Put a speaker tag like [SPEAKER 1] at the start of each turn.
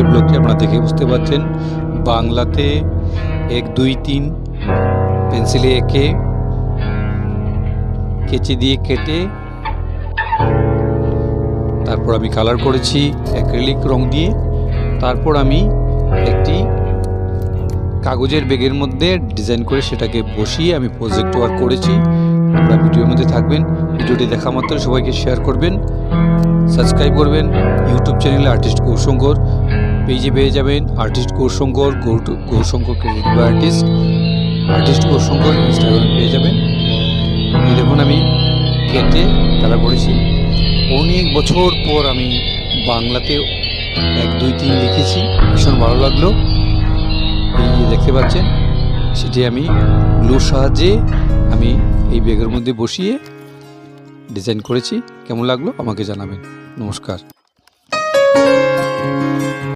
[SPEAKER 1] আজকের ব্লগটি আপনারা দেখে বুঝতে পারছেন। বাংলাতে 1 2 3 পেন্সিলে এঁকে কেচি দিয়ে কেটে তারপর আমি কালার করেছি অ্যাক্রিলিক রং দিয়ে। তারপর আমি একটি কাগজের ব্যাগের মধ্যে ডিজাইন করে সেটাকে বসিয়ে আমি প্রজেক্ট ওয়ার্ক করেছি। আপনারা ভিডিওর মধ্যে থাকবেন, ভিডিওটি দেখা মাত্র সবাইকে শেয়ার করবেন, সাবস্ক্রাইব করবেন। ইউটিউব চ্যানেলে আর্টিস্ট গৌরশঙ্কর পেজে পেয়ে যাবেন artist Gourshankar, Gourshankar creative artist Gourshankar ইনস্টাগ্রামে পেয়ে যাবেন। এই দেখুন আমি কেটে কালার করেছি। অনেক বছর পর আমি বাংলাতে 1 2 3 লিখেছি, ভীষণ ভালো লাগলো। এই যে দেখতে পাচ্ছেন সেটি আমি গ্লুর সাহায্যে আমি এই ব্যাগের মধ্যে বসিয়ে ডিজাইন করেছি। কেমন লাগলো আমাকে জানাবেন। নমস্কার।